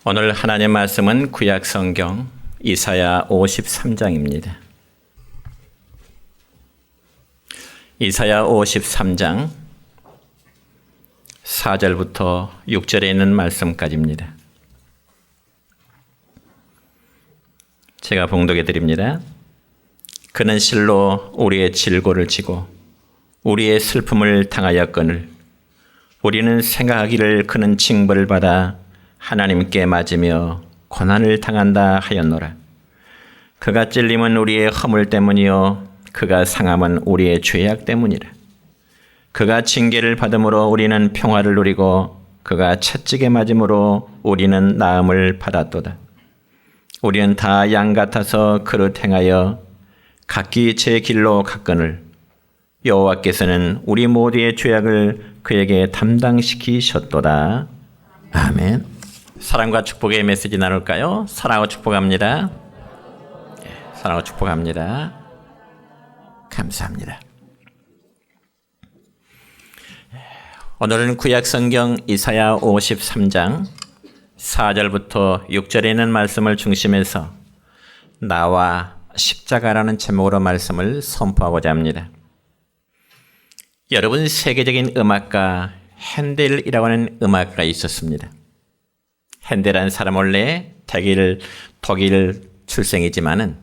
오늘 하나님의 말씀은 구약 성경 이사야 53장입니다. 이사야 53장 4절부터 6절에 있는 말씀까지입니다. 제가 봉독해 드립니다. 그는 실로 우리의 질고를 지고 우리의 슬픔을 당하였거늘 우리는 생각하기를 그는 징벌을 받아 하나님께 맞으며 고난을 당한다 하였노라. 그가 찔림은 우리의 허물 때문이요 그가 상함은 우리의 죄악 때문이라. 그가 징계를 받음으로 우리는 평화를 누리고 그가 채찍에 맞음으로 우리는 나음을 받았도다. 우리는 다 양 같아서 그릇 행하여 각기 제 길로 갔거늘 여호와께서는 우리 모두의 죄악을 그에게 담당시키셨도다. 아멘. 사랑과 축복의 메시지 나눌까요? 사랑하고 축복합니다. 사랑하고 축복합니다. 감사합니다. 오늘은 구약 성경 이사야 53장 4절부터 6절에 있는 말씀을 중심해서 나와 십자가라는 제목으로 말씀을 선포하고자 합니다. 여러분, 세계적인 음악가 핸델이라고 하는 음악가가 있었습니다. 핸델이라는 사람 원래 독일 출생이지만은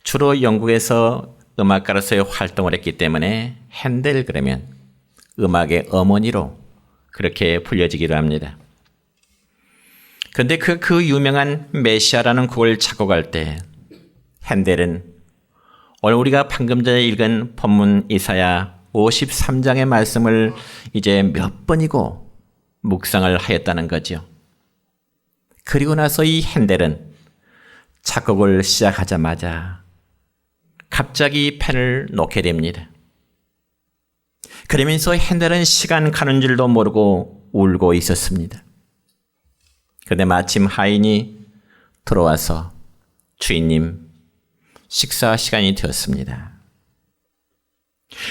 주로 영국에서 음악가로서의 활동을 했기 때문에 핸델 그러면 음악의 어머니로 그렇게 불려지기도 합니다. 그런데 그 유명한 메시아라는 곡을 작곡할 때 핸델은 오늘 우리가 방금 전에 읽은 본문 이사야 53장의 말씀을 이제 몇 번이고 묵상을 하였다는 거죠. 그리고 나서 이 핸델은 작곡을 시작하자마자 갑자기 펜을 놓게 됩니다. 그러면서 핸델은 시간 가는 줄도 모르고 울고 있었습니다. 그런데 마침 하인이 들어와서 주인님, 식사 시간이 되었습니다.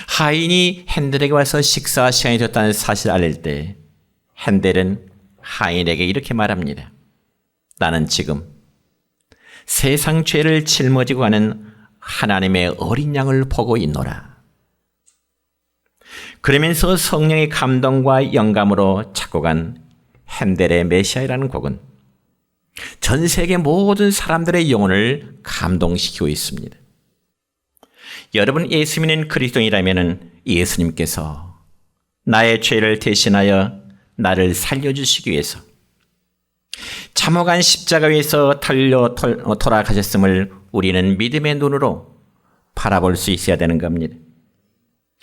하인이 핸델에게 와서 식사 시간이 되었다는 사실을 알릴 때 핸델은 하인에게 이렇게 말합니다. 나는 지금 세상 죄를 짊어지고 가는 하나님의 어린 양을 보고 있노라. 그러면서 성령의 감동과 영감으로 작곡한 핸델의 메시아라는 곡은 전 세계 모든 사람들의 영혼을 감동시키고 있습니다. 여러분, 예수 믿는 그리스도인이라면 예수님께서 나의 죄를 대신하여 나를 살려주시기 위해서 참혹한 십자가 위에서 돌아가셨음을 우리는 믿음의 눈으로 바라볼 수 있어야 되는 겁니다.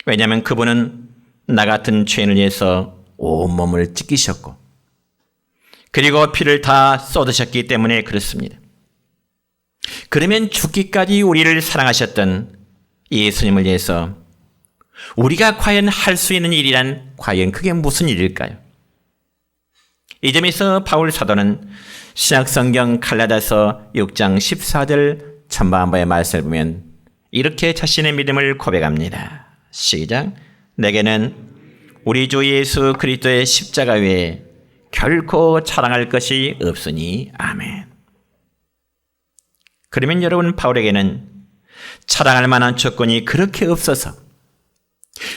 왜냐하면 그분은 나 같은 죄인을 위해서 온몸을 찢기셨고 그리고 피를 다 쏟으셨기 때문에 그렇습니다. 그러면 죽기까지 우리를 사랑하셨던 예수님을 위해서 우리가 과연 할 수 있는 일이란 과연 그게 무슨 일일까요? 이 점에서 바울 사도는 신약성경 갈라디아서 6장 14절 전반부의 말씀을 보면 이렇게 자신의 믿음을 고백합니다. 시작. 내게는 우리 주 예수 그리스도의 십자가 외에 결코 자랑할 것이 없으니 아멘. 그러면 여러분, 바울에게는 자랑할 만한 조건이 그렇게 없어서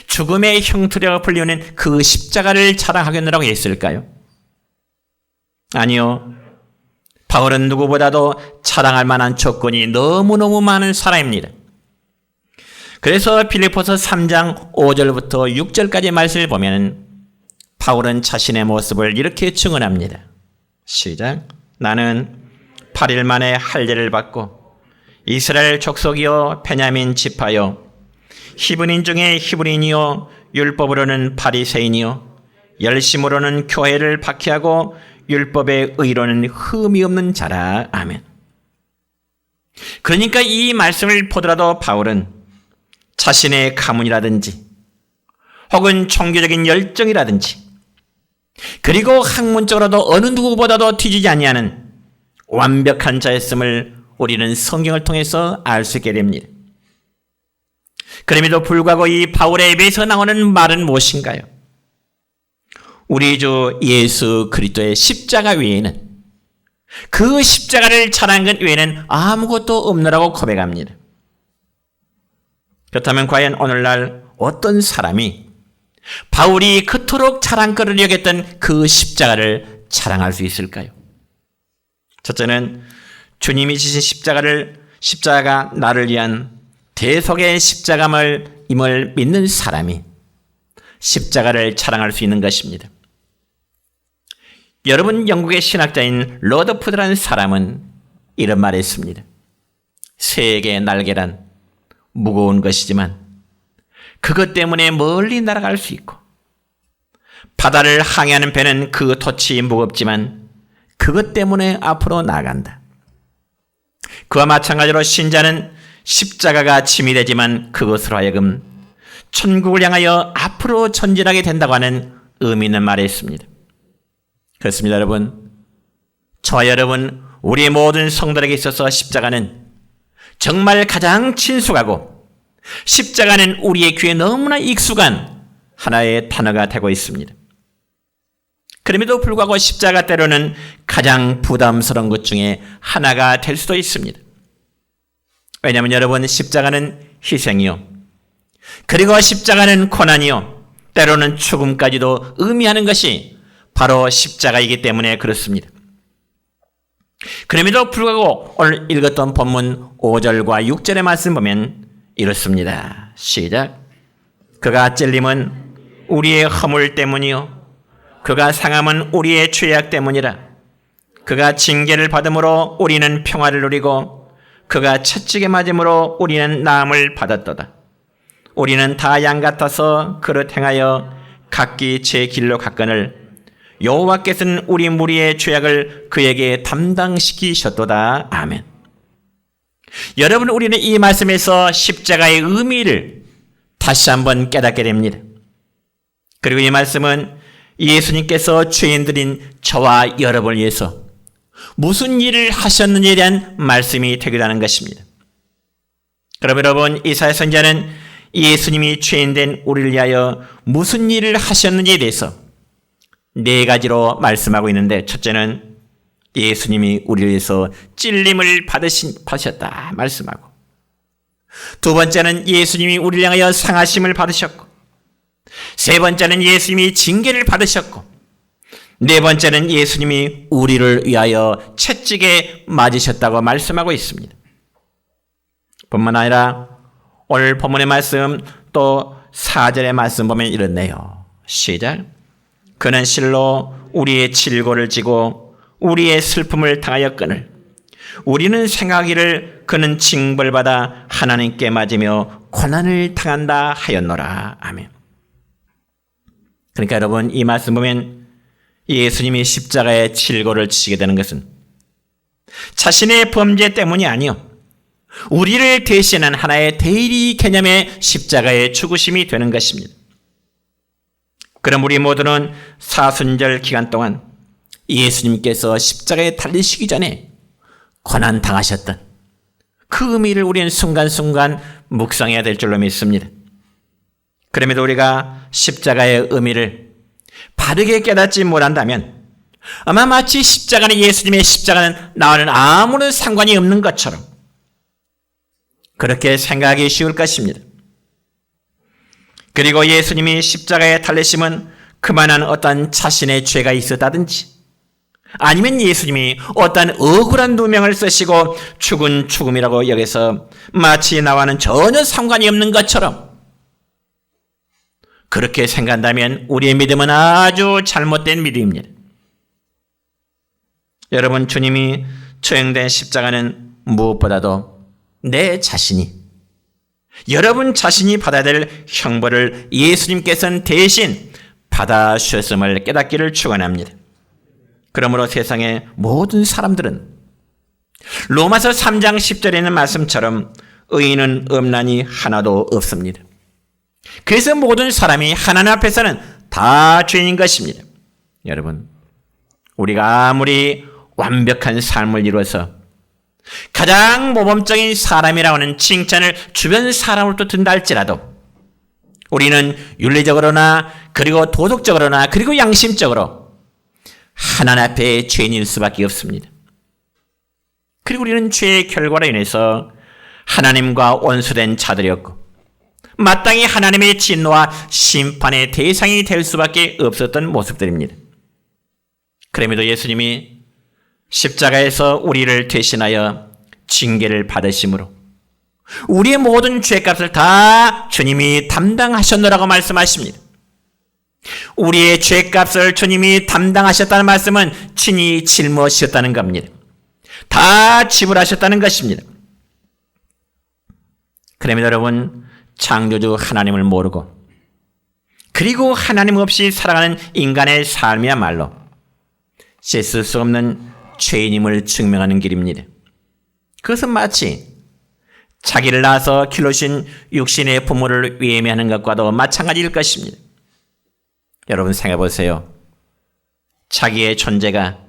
죽음의 형틀이라고 불리는 그 십자가를 자랑하겠느라고 했을까요? 아니요. 바울은 누구보다도 자랑할 만한 조건이 너무너무 많은 사람입니다. 그래서 필리포서 3장 5절부터 6절까지 말씀을 보면 바울은 자신의 모습을 이렇게 증언합니다. 시작. 나는 8일 만에 할례를 받고 이스라엘 족속이요 베냐민 지파요 히브리인 중에 히브리인이요 율법으로는 바리새인이요 열심으로는 교회를 박해하고 율법의 의로는 흠이 없는 자라. 아멘. 그러니까 이 말씀을 보더라도 바울은 자신의 가문이라든지 혹은 종교적인 열정이라든지 그리고 학문적으로도 어느 누구보다도 뒤지지 아니하는 완벽한 자였음을 우리는 성경을 통해서 알 수 있게 됩니다. 그럼에도 불구하고 이 바울의 입에서 나오는 말은 무엇인가요? 우리 주 예수 그리스도의 십자가 외에는 그 십자가를 자랑한 것 외에는 아무것도 없노라고 고백합니다. 그렇다면 과연 오늘날 어떤 사람이 바울이 그토록 자랑거리를 여겼던 그 십자가를 자랑할 수 있을까요? 첫째는 주님이 지신 십자가가 나를 위한 대속의 십자가임을 믿는 사람이 십자가를 자랑할 수 있는 것입니다. 여러분, 영국의 신학자인 러더푸드라는 사람은 이런 말을 했습니다. 새에게 날개란 무거운 것이지만 그것 때문에 멀리 날아갈 수 있고, 바다를 항해하는 배는 그 돛이 무겁지만 그것 때문에 앞으로 나아간다. 그와 마찬가지로 신자는 십자가가 짐이 되지만 그것으로 하여금 천국을 향하여 앞으로 전진하게 된다고 하는 의미 있는 말을 했습니다. 그렇습니다, 여러분. 저와 여러분, 우리의 모든 성도들에게 있어서 십자가는 정말 가장 친숙하고 십자가는 우리의 귀에 너무나 익숙한 하나의 단어가 되고 있습니다. 그럼에도 불구하고 십자가 때로는 가장 부담스러운 것 중에 하나가 될 수도 있습니다. 왜냐하면 여러분, 십자가는 희생이요, 그리고 십자가는 고난이요, 때로는 죽음까지도 의미하는 것이 바로 십자가이기 때문에 그렇습니다. 그럼에도 불구하고 오늘 읽었던 본문 5절과 6절의 말씀 보면 이렇습니다. 시작. 그가 찔림은 우리의 허물 때문이요, 그가 상함은 우리의 죄악 때문이라. 그가 징계를 받음으로 우리는 평화를 누리고 그가 채찍에 맞음으로 우리는 나음을 받았도다. 우리는 다 양 같아서 그릇 행하여 각기 제 길로 갔거늘 여호와께서는 우리 무리의 죄악을 그에게 담당시키셨도다. 아멘. 여러분, 우리는 이 말씀에서 십자가의 의미를 다시 한번 깨닫게 됩니다. 그리고 이 말씀은 예수님께서 죄인들인 저와 여러분을 위해서 무슨 일을 하셨는지에 대한 말씀이 되기도 하는 것입니다. 그럼 여러분, 이사야 선지자는 예수님이 죄인된 우리를 위하여 무슨 일을 하셨는지에 대해서 네 가지로 말씀하고 있는데, 첫째는 예수님이 우리를 위해서 찔림을 받으셨다 말씀하고, 두 번째는 예수님이 우리를 향하여 상하심을 받으셨고, 세 번째는 예수님이 징계를 받으셨고, 네 번째는 예수님이 우리를 위하여 채찍에 맞으셨다고 말씀하고 있습니다. 뿐만 아니라 오늘 본문의 말씀 또 4절의 말씀 보면 이렇네요. 시작. 그는 실로 우리의 질고를 지고 우리의 슬픔을 당하여 끈을, 우리는 생각하기를 그는 징벌받아 하나님께 맞으며 고난을 당한다 하였노라. 아멘. 그러니까 여러분, 이 말씀 보면 예수님이 십자가에 질고를 지시게 되는 것은 자신의 범죄 때문이 아니요, 우리를 대신한 하나의 대리 개념의 십자가의 죽으심이 되는 것입니다. 그럼 우리 모두는 사순절 기간 동안 예수님께서 십자가에 달리시기 전에 고난 당하셨던 그 의미를 우리는 순간순간 묵상해야 될 줄로 믿습니다. 그럼에도 우리가 십자가의 의미를 바르게 깨닫지 못한다면 아마 마치 예수님의 십자가는 나와는 아무런 상관이 없는 것처럼 그렇게 생각하기 쉬울 것입니다. 그리고 예수님이 십자가에 달리심은 그만한 어떤 자신의 죄가 있었다든지, 아니면 예수님이 어떤 억울한 누명을 쓰시고 죽은 죽음이라고 여기서 마치 나와는 전혀 상관이 없는 것처럼 그렇게 생각한다면 우리의 믿음은 아주 잘못된 믿음입니다. 여러분, 주님이 처형된 십자가는 무엇보다도 내 자신이, 여러분 자신이 받아야 될 형벌을 예수님께서는 대신 받아주셨음을 깨닫기를 축원합니다. 그러므로 세상의 모든 사람들은 로마서 3장 10절에 있는 말씀처럼 의인은 없나니 하나도 없습니다. 그래서 모든 사람이 하나님 앞에서는 다 죄인인 것입니다. 여러분, 우리가 아무리 완벽한 삶을 이루어서 가장 모범적인 사람이라고 하는 칭찬을 주변 사람으로부터 든다 할지라도 우리는 윤리적으로나 그리고 도덕적으로나 그리고 양심적으로 하나님 앞에 죄인일 수밖에 없습니다. 그리고 우리는 죄의 결과로 인해서 하나님과 원수된 자들이었고 마땅히 하나님의 진노와 심판의 대상이 될 수밖에 없었던 모습들입니다. 그럼에도 예수님이 십자가에서 우리를 대신하여 징계를 받으심으로 우리의 모든 죄값을 다 주님이 담당하셨노라고 말씀하십니다. 우리의 죄값을 주님이 담당하셨다는 말씀은 친히 짊어지셨다는 겁니다. 다 지불하셨다는 것입니다. 그러면 여러분, 창조주 하나님을 모르고 그리고 하나님 없이 살아가는 인간의 삶이야말로 씻을 수 없는 죄인임을 증명하는 길입니다. 그것은 마치 자기를 낳아서 길러신 육신의 부모를 외면하는 것과도 마찬가지일 것입니다. 여러분 생각해 보세요. 자기의 존재가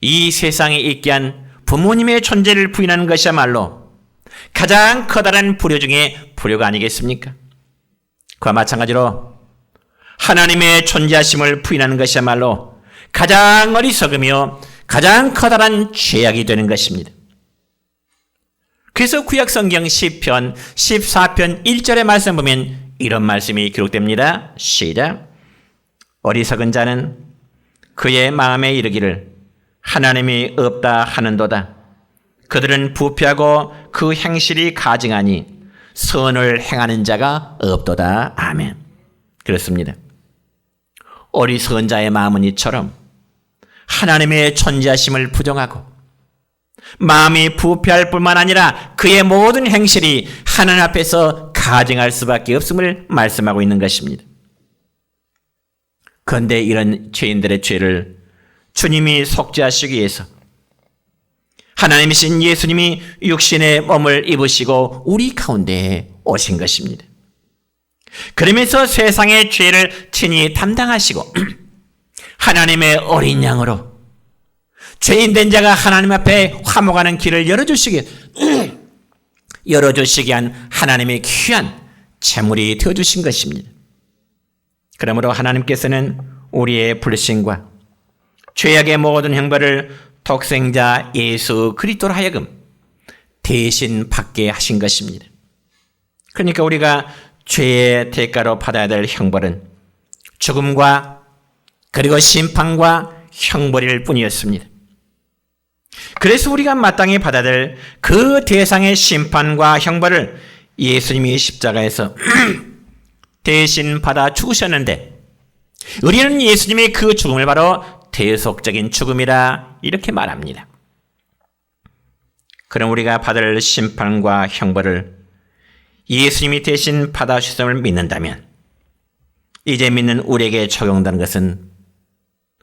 이 세상에 있게 한 부모님의 존재를 부인하는 것이야말로 가장 커다란 불효 중에 불효가 아니겠습니까? 그와 마찬가지로 하나님의 존재하심을 부인하는 것이야말로 가장 어리석으며 가장 커다란 죄악이 되는 것입니다. 그래서 구약성경 시편 14편 1절의 말씀 보면 이런 말씀이 기록됩니다. 시작. 어리석은 자는 그의 마음에 이르기를 하나님이 없다 하는도다. 그들은 부패하고 그 행실이 가증하니 선을 행하는 자가 없도다. 아멘. 그렇습니다. 어리석은 자의 마음은 이처럼 하나님의 존재하심을 부정하고 마음이 부패할 뿐만 아니라 그의 모든 행실이 하나님 앞에서 가증할 수밖에 없음을 말씀하고 있는 것입니다. 그런데 이런 죄인들의 죄를 주님이 속죄하시기 위해서 하나님이신 예수님이 육신의 몸을 입으시고 우리 가운데에 오신 것입니다. 그러면서 세상의 죄를 친히 담당하시고 하나님의 어린 양으로 죄인된 자가 하나님 앞에 화목하는 길을 열어주시게 한 하나님의 귀한 제물이 되어주신 것입니다. 그러므로 하나님께서는 우리의 불신과 죄악의 모든 형벌을 독생자 예수 그리스도로 하여금 대신 받게 하신 것입니다. 그러니까 우리가 죄의 대가로 받아야 될 형벌은 죽음과 그리고 심판과 형벌일 뿐이었습니다. 그래서 우리가 마땅히 받아야 될 그 대상의 심판과 형벌을 예수님이 십자가에서 대신 받아 죽으셨는데 우리는 예수님의 그 죽음을 바로 대속적인 죽음이라 이렇게 말합니다. 그럼 우리가 받을 심판과 형벌을 예수님이 대신 받아주셨음을 믿는다면 이제 믿는 우리에게 적용되는 것은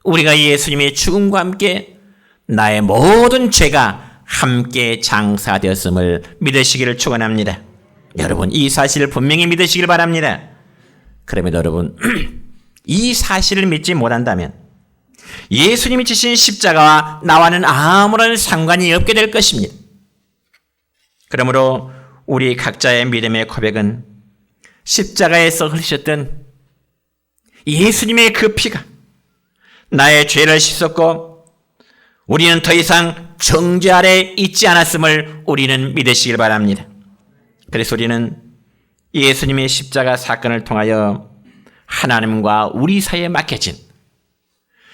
우리가 예수님의 죽음과 함께 나의 모든 죄가 함께 장사되었음을 믿으시기를 축원합니다. 여러분 이 사실을 분명히 믿으시길 바랍니다. 그러면 여러분 이 사실을 믿지 못한다면 예수님이 지신 십자가와 나와는 아무런 상관이 없게 될 것입니다. 그러므로 우리 각자의 믿음의 고백은 십자가에서 흘리셨던 예수님의 그 피가 나의 죄를 씻었고 우리는 더 이상 정죄 아래 있지 않았음을 우리는 믿으시길 바랍니다. 그래서 우리는 예수님의 십자가 사건을 통하여 하나님과 우리 사이에 막혀진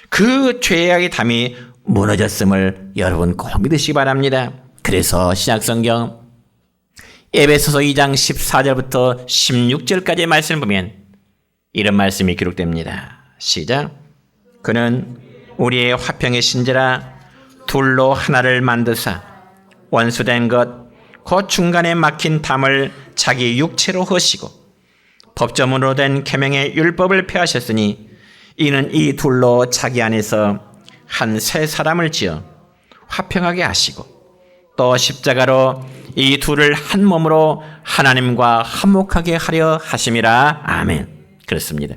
그 죄악의 담이 무너졌음을 여러분 꼭 믿으시기 바랍니다. 그래서 신약성경 에베소서 2장 14절부터 16절까지의 말씀을 보면 이런 말씀이 기록됩니다. 시작. 그는 우리의 화평의 신지라 둘로 하나를 만드사 원수된 것 곧 중간에 막힌 담을 자기 육체로 허시고 법조문으로 된 계명의 율법을 폐하셨으니 이는 이 둘로 자기 안에서 한 새 사람을 지어 화평하게 하시고 또 십자가로 이 둘을 한 몸으로 하나님과 화목하게 하려 하심이라. 아멘. 그렇습니다.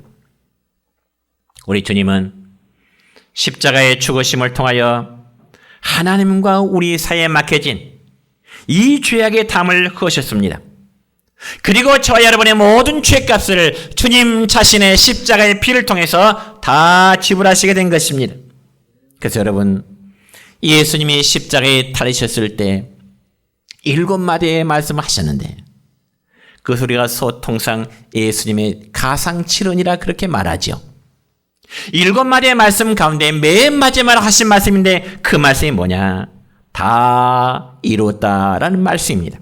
우리 주님은 십자가의 죽으심을 통하여 하나님과 우리 사이에 막혀진 이 죄악의 담을 허셨습니다. 그리고 저와 여러분의 모든 죄값을 주님 자신의 십자가의 피를 통해서 다 지불하시게 된 것입니다. 그래서 여러분 예수님이 십자가에 달리셨을 때 7마디의 말씀을 하셨는데 그 소리가 소통상 예수님의 가상칠언이라 그렇게 말하죠. 7마디의 말씀 가운데 맨 마지막으로 하신 말씀인데 그 말씀이 뭐냐? 다 이루었다라는 말씀입니다.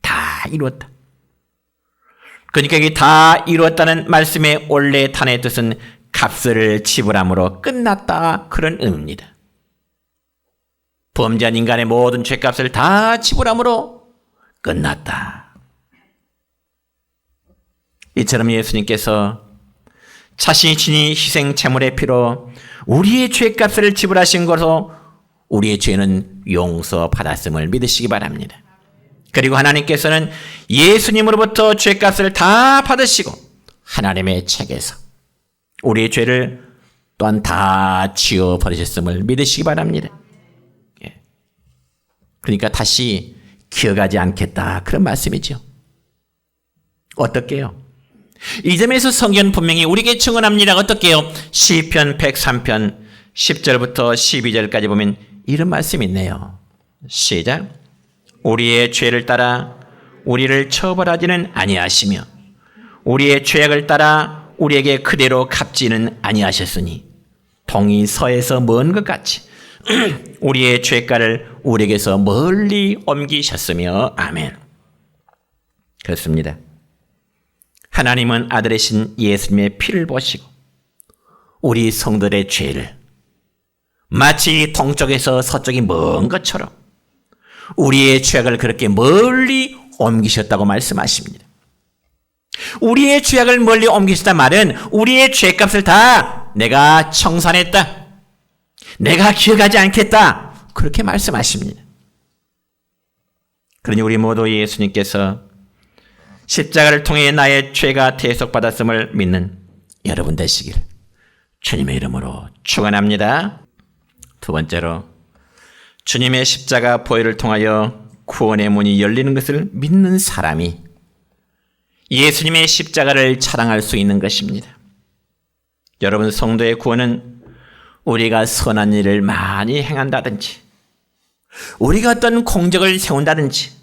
다 이루었다. 그러니까 이게 다 이루었다는 말씀의 원래 단어의 뜻은 값을 지불함으로 끝났다 그런 의미입니다. 범죄한 인간의 모든 죄값을 다 지불함으로 끝났다. 이처럼 예수님께서 자신이 친히 희생 제물의 피로 우리의 죄값을 지불하신 것으로 우리의 죄는 용서받았음을 믿으시기 바랍니다. 그리고 하나님께서는 예수님으로부터 죄값을 다 받으시고 하나님의 책에서 우리의 죄를 또한 다 지워버리셨음을 믿으시기 바랍니다. 그러니까 다시 기억하지 않겠다 그런 말씀이죠. 어떻게요? 이 점에서 성경은 분명히 우리에게 증언합니다. 어떻게요? 시편 103편 10절부터 12절까지 보면 이런 말씀이 있네요. 시작. 우리의 죄를 따라 우리를 처벌하지는 아니하시며 우리의 죄악을 따라 우리에게 그대로 갚지는 아니하셨으니 동이 서에서 먼 것 같이 우리의 죄가를 우리에게서 멀리 옮기셨으며 아멘. 그렇습니다. 하나님은 아들이신 예수님의 피를 보시고 우리 성도들의 죄를 마치 동쪽에서 서쪽이 먼 것처럼 우리의 죄악을 그렇게 멀리 옮기셨다고 말씀하십니다. 우리의 죄악을 멀리 옮기셨다 말은 우리의 죄값을 다 내가 청산했다. 내가 기억하지 않겠다. 그렇게 말씀하십니다. 그러니 우리 모두 예수님께서 십자가를 통해 나의 죄가 대속받았음을 믿는 여러분 되시길 주님의 이름으로 축원합니다. 두 번째로 주님의 십자가 보혈을 통하여 구원의 문이 열리는 것을 믿는 사람이 예수님의 십자가를 자랑할 수 있는 것입니다. 여러분, 성도의 구원은 우리가 선한 일을 많이 행한다든지 우리가 어떤 공적을 세운다든지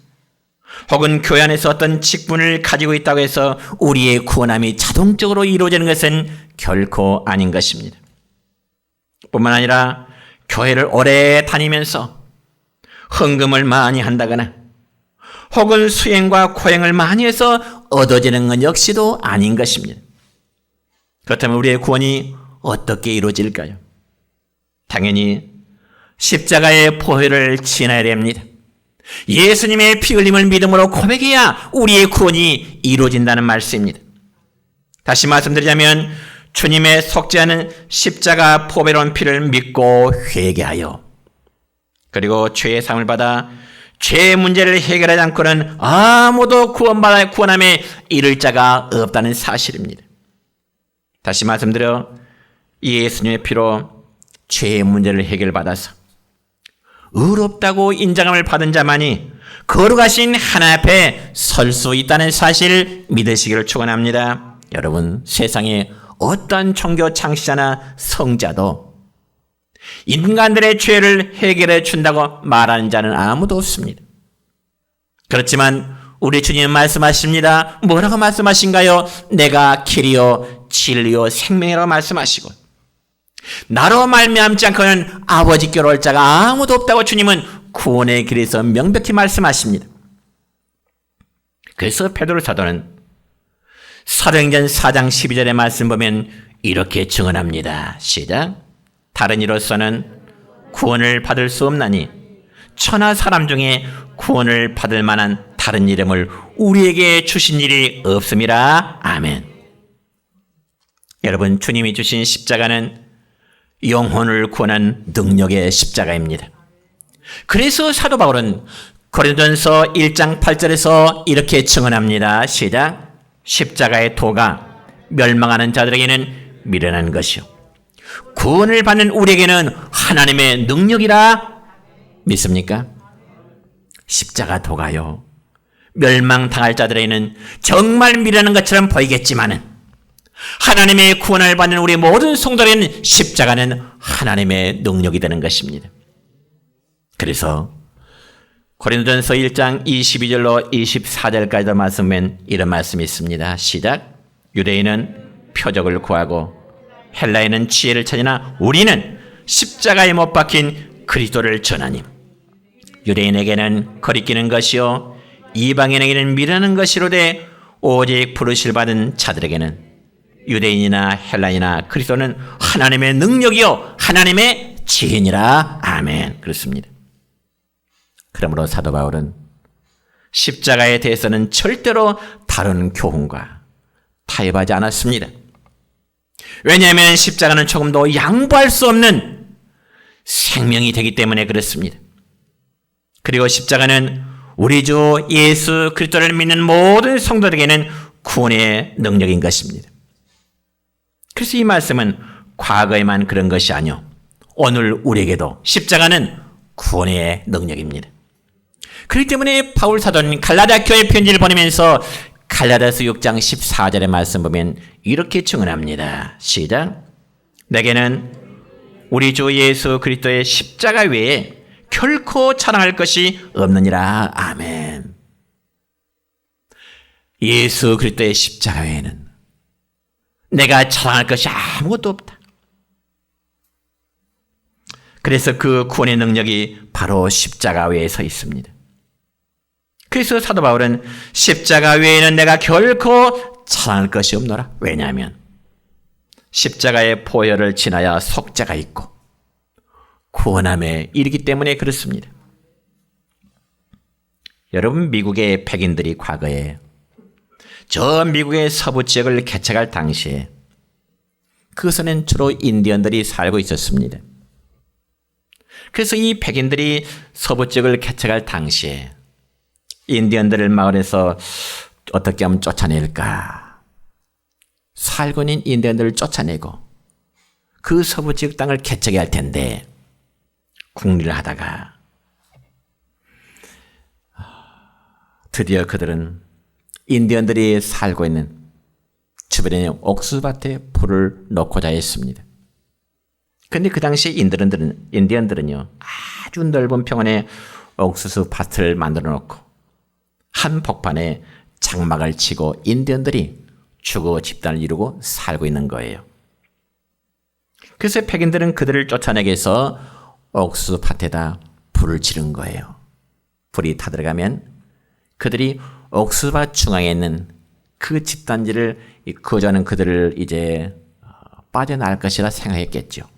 혹은 교회 안에서 어떤 직분을 가지고 있다고 해서 우리의 구원함이 자동적으로 이루어지는 것은 결코 아닌 것입니다. 뿐만 아니라 교회를 오래 다니면서 헌금을 많이 한다거나 혹은 수행과 고행을 많이 해서 얻어지는 건 역시도 아닌 것입니다. 그렇다면 우리의 구원이 어떻게 이루어질까요? 당연히 십자가의 보혈을 지나야 됩니다. 예수님의 피 흘림을 믿음으로 고백해야 우리의 구원이 이루어진다는 말씀입니다. 다시 말씀드리자면 주님의 속죄하는 십자가 보배로운 피를 믿고 회개하여 그리고 죄의 상을 받아 죄의 문제를 해결하지 않고는 아무도 구원함에 이를 자가 없다는 사실입니다. 다시 말씀드려 예수님의 피로 죄의 문제를 해결받아서 의롭다고 인정함을 받은 자만이 거룩하신 하나님 앞에 설 수 있다는 사실을 믿으시기를 축원합니다. 여러분, 세상에 어떤 종교 창시자나 성자도 인간들의 죄를 해결해 준다고 말하는 자는 아무도 없습니다. 그렇지만 우리 주님은 말씀하십니다. 뭐라고 말씀하신가요? 내가 길이요 진리요 생명이라고 말씀하시고 나로 말미암지 않고는 아버지께로 올 자가 아무도 없다고 주님은 구원의 길에서 명백히 말씀하십니다. 그래서 베드로 사도는 사도행전 4장 12절의 말씀 보면 이렇게 증언합니다. 시작. 다른 이로서는 구원을 받을 수 없나니 천하 사람 중에 구원을 받을 만한 다른 이름을 우리에게 주신 일이 없음이라. 아멘. 여러분, 주님이 주신 십자가는 영혼을 구원한 능력의 십자가입니다. 그래서 사도 바울은 고린도전서 1장 8절에서 이렇게 증언합니다. 시작. 십자가의 도가 멸망하는 자들에게는 미련한 것이요 구원을 받는 우리에게는 하나님의 능력이라. 믿습니까? 십자가 도가요 멸망당할 자들에게는 정말 미련한 것처럼 보이겠지만은 하나님의 구원을 받는 우리 모든 성도에게는 십자가는 하나님의 능력이 되는 것입니다. 그래서 고린도전서 1장 22절로 24절까지도 말씀은 이런 말씀이 있습니다. 시작. 유대인은 표적을 구하고 헬라인은 지혜를 찾으나 우리는 십자가에 못 박힌 그리스도를 전하니 유대인에게는 거리끼는 것이요 이방인에게는 미련한 것이로되 오직 부르실 받은 자들에게는 유대인이나 헬라인이나 그리스도는 하나님의 능력이요 하나님의 지혜니라. 아멘. 그렇습니다. 그러므로 사도 바울은 십자가에 대해서는 절대로 다른 교훈과 타협하지 않았습니다. 왜냐하면 십자가는 조금도 양보할 수 없는 생명이 되기 때문에 그렇습니다. 그리고 십자가는 우리 주 예수 그리스도를 믿는 모든 성도들에게는 구원의 능력인 것입니다. 그래서 이 말씀은 과거에만 그런 것이 아니요 오늘 우리에게도 십자가는 구원의 능력입니다. 그렇기 때문에 바울 사도는 갈라디아 교회 편지를 보내면서 갈라디아서 6장 14절의 말씀 보면 이렇게 증언합니다. 시작. 내게는 우리 주 예수 그리스도의 십자가 외에 결코 자랑할 것이 없느니라. 아멘. 예수 그리스도의 십자가 외에는 내가 자랑할 것이 아무것도 없다. 그래서 그 구원의 능력이 바로 십자가 외에 서 있습니다. 그래서 사도 바울은 십자가 외에는 내가 결코 자랑할 것이 없노라. 왜냐하면 십자가의 보혈을 지나야 속죄가 있고 구원함에 이르기 때문에 그렇습니다. 여러분, 미국의 백인들이 과거에 저 미국의 서부 지역을 개척할 당시에 그것은 주로 인디언들이 살고 있었습니다. 그래서 이 백인들이 서부 지역을 개척할 당시에 인디언들을 마을에서 어떻게 하면 쫓아낼까? 살고 있는 인디언들을 쫓아내고 그 서부 지역 땅을 개척해야 할 텐데 궁리를 하다가 드디어 그들은 인디언들이 살고 있는 주변에 옥수수밭에 불을 놓고자 했습니다. 그런데 그 당시 인디언들은요 아주 넓은 평원에 옥수수 밭을 만들어 놓고 한 복판에 장막을 치고 인디언들이 주거 집단을 이루고 살고 있는 거예요. 그래서 백인들은 그들을 쫓아내기 위해서 옥수수 밭에다 불을 지른 거예요. 불이 타들어가면 그들이 옥수수밭 중앙에 있는 그 집단지를 거주하는 그들을 이제 빠져나갈 것이라 생각했겠죠.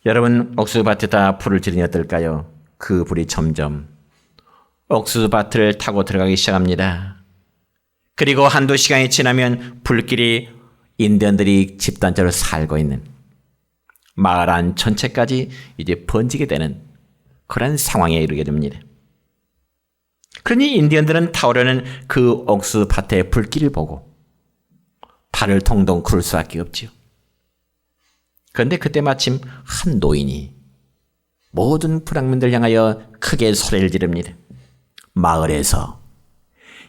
여러분, 옥수수밭에다 불을 지르니 어떨까요? 그 불이 점점 옥수수밭을 타고 들어가기 시작합니다. 그리고 한두 시간이 지나면 불길이 인디언들이 집단적으로 살고 있는 마을 안 전체까지 이제 번지게 되는 그런 상황에 이르게 됩니다. 그러니 인디언들은 타오르는 그 옥수수밭의 불길을 보고 발을 동동 구를 수밖에 없지요. 그런데 그때 마침 한 노인이 모든 불황민들을 향하여 크게 소리를 지릅니다. 마을에서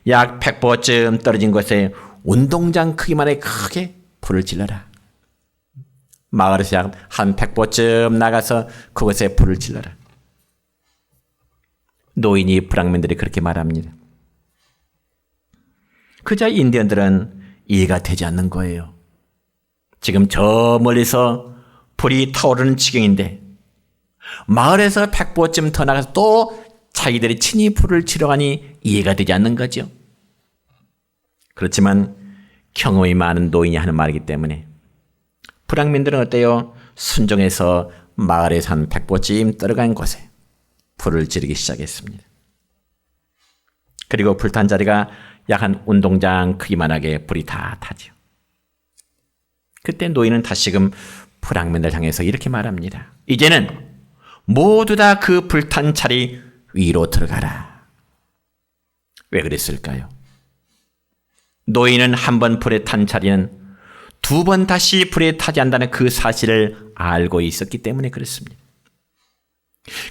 약 100보쯤 떨어진 곳에 운동장 크기만의 크게 불을 질러라. 마을에서 약 한 100보쯤 나가서 그곳에 불을 질러라. 노인이 불황민들이 그렇게 말합니다. 그자 인디언들은 이해가 되지 않는 거예요. 지금 저 멀리서 불이 타오르는 지경인데 마을에서 100보쯤 더 나가서 또 자기들이 친히 불을 지러가니 이해가 되지 않는 거죠. 그렇지만 경험이 많은 노인이 하는 말이기 때문에 불황민들은 어때요? 순종해서 마을에서 한 100보쯤 떨어간 곳에 불을 지르기 시작했습니다. 그리고 불탄 자리가 약 한 운동장 크기만하게 불이 다 타죠. 그때 노인은 다시금 불황민들 향해서 이렇게 말합니다. 이제는 모두 다 그 불탄 자리 위로 들어가라. 왜 그랬을까요? 노인은 한 번 불에 탄 자리는 두 번 다시 불에 타지 않는다는 그 사실을 알고 있었기 때문에 그렇습니다.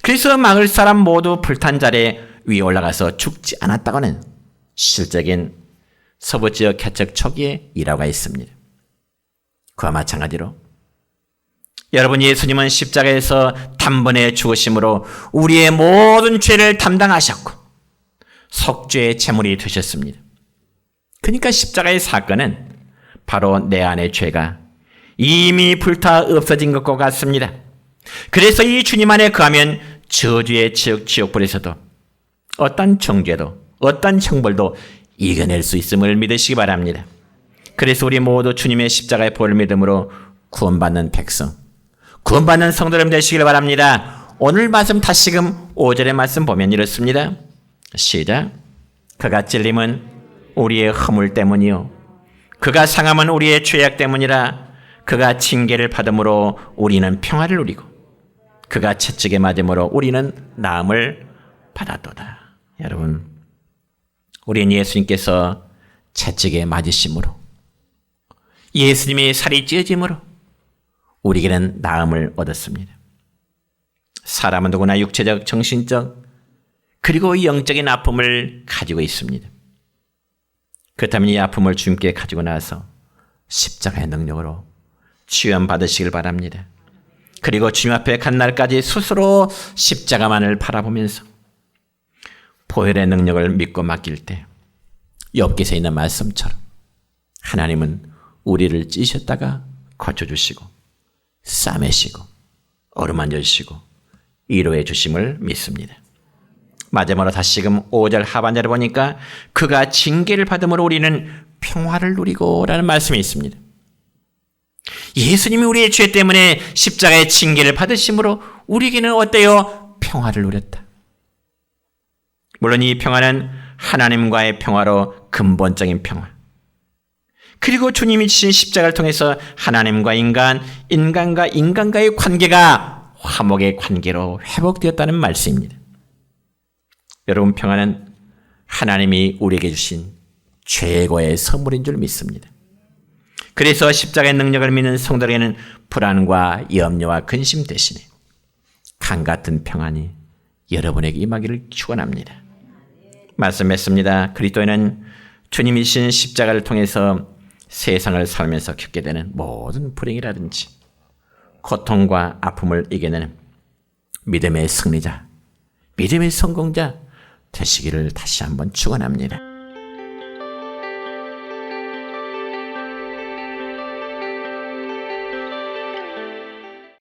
그래서 마을 사람 모두 불탄 자리에 위에 올라가서 죽지 않았다고는 실적인 서부 지역 개척 초기의 일화가 있습니다. 그와 마찬가지로 여러분, 예수님은 십자가에서 단번에 죽으심으로 우리의 모든 죄를 담당하셨고 속죄의 제물이 되셨습니다. 그러니까 십자가의 사건은 바로 내 안의 죄가 이미 불타 없어진 것과 같습니다. 그래서 이 주님 안에 거하면 저주의 지옥불에서도 어떤 정죄도 어떤 형벌도 이겨낼 수 있음을 믿으시기 바랍니다. 그래서 우리 모두 주님의 십자가의 보혈을 믿음으로 구원받는 백성, 구원받는 성도님 되시길 바랍니다. 오늘 말씀 다시금 5절의 말씀 보면 이렇습니다. 시작. 그가 찔림은 우리의 허물 때문이요 그가 상함은 우리의 죄악 때문이라. 그가 징계를 받음으로 우리는 평화를 누리고 그가 채찍에 맞음으로 우리는 나음을 받았도다. 여러분, 우리는 예수님께서 채찍에 맞으심으로 예수님의 살이 찢어짐으로 우리에게는 나음을 얻었습니다. 사람은 누구나 육체적, 정신적 그리고 영적인 아픔을 가지고 있습니다. 그렇다면 이 아픔을 주님께 가지고 나서 십자가의 능력으로 치유받으시길 바랍니다. 그리고 주님 앞에 간 날까지 스스로 십자가만을 바라보면서 보혈의 능력을 믿고 맡길 때 욥기서에 있는 말씀처럼 하나님은 우리를 찢으셨다가 고쳐주시고 싸매시고 어루만져 주시고 위로해 주심을 믿습니다. 마지막으로 다시금 5절 하반절을 보니까 그가 징계를 받음으로 우리는 평화를 누리고 라는 말씀이 있습니다. 예수님이 우리의 죄 때문에 십자가의 징계를 받으심으로 우리에게는 어때요? 평화를 누렸다. 물론 이 평화는 하나님과의 평화로 근본적인 평화, 그리고 주님이 지신 십자가를 통해서 하나님과 인간과 인간과의 관계가 화목의 관계로 회복되었다는 말씀입니다. 여러분, 평화는 하나님이 우리에게 주신 최고의 선물인 줄 믿습니다. 그래서 십자가의 능력을 믿는 성도에게는 불안과 염려와 근심 대신에 강같은 평안이 여러분에게 임하기를 축원합니다. 말씀했습니다. 그리스도인은 주님이신 십자가를 통해서 세상을 살면서 겪게 되는 모든 불행이라든지 고통과 아픔을 이겨내는 믿음의 승리자, 믿음의 성공자 되시기를 다시 한번 축원합니다.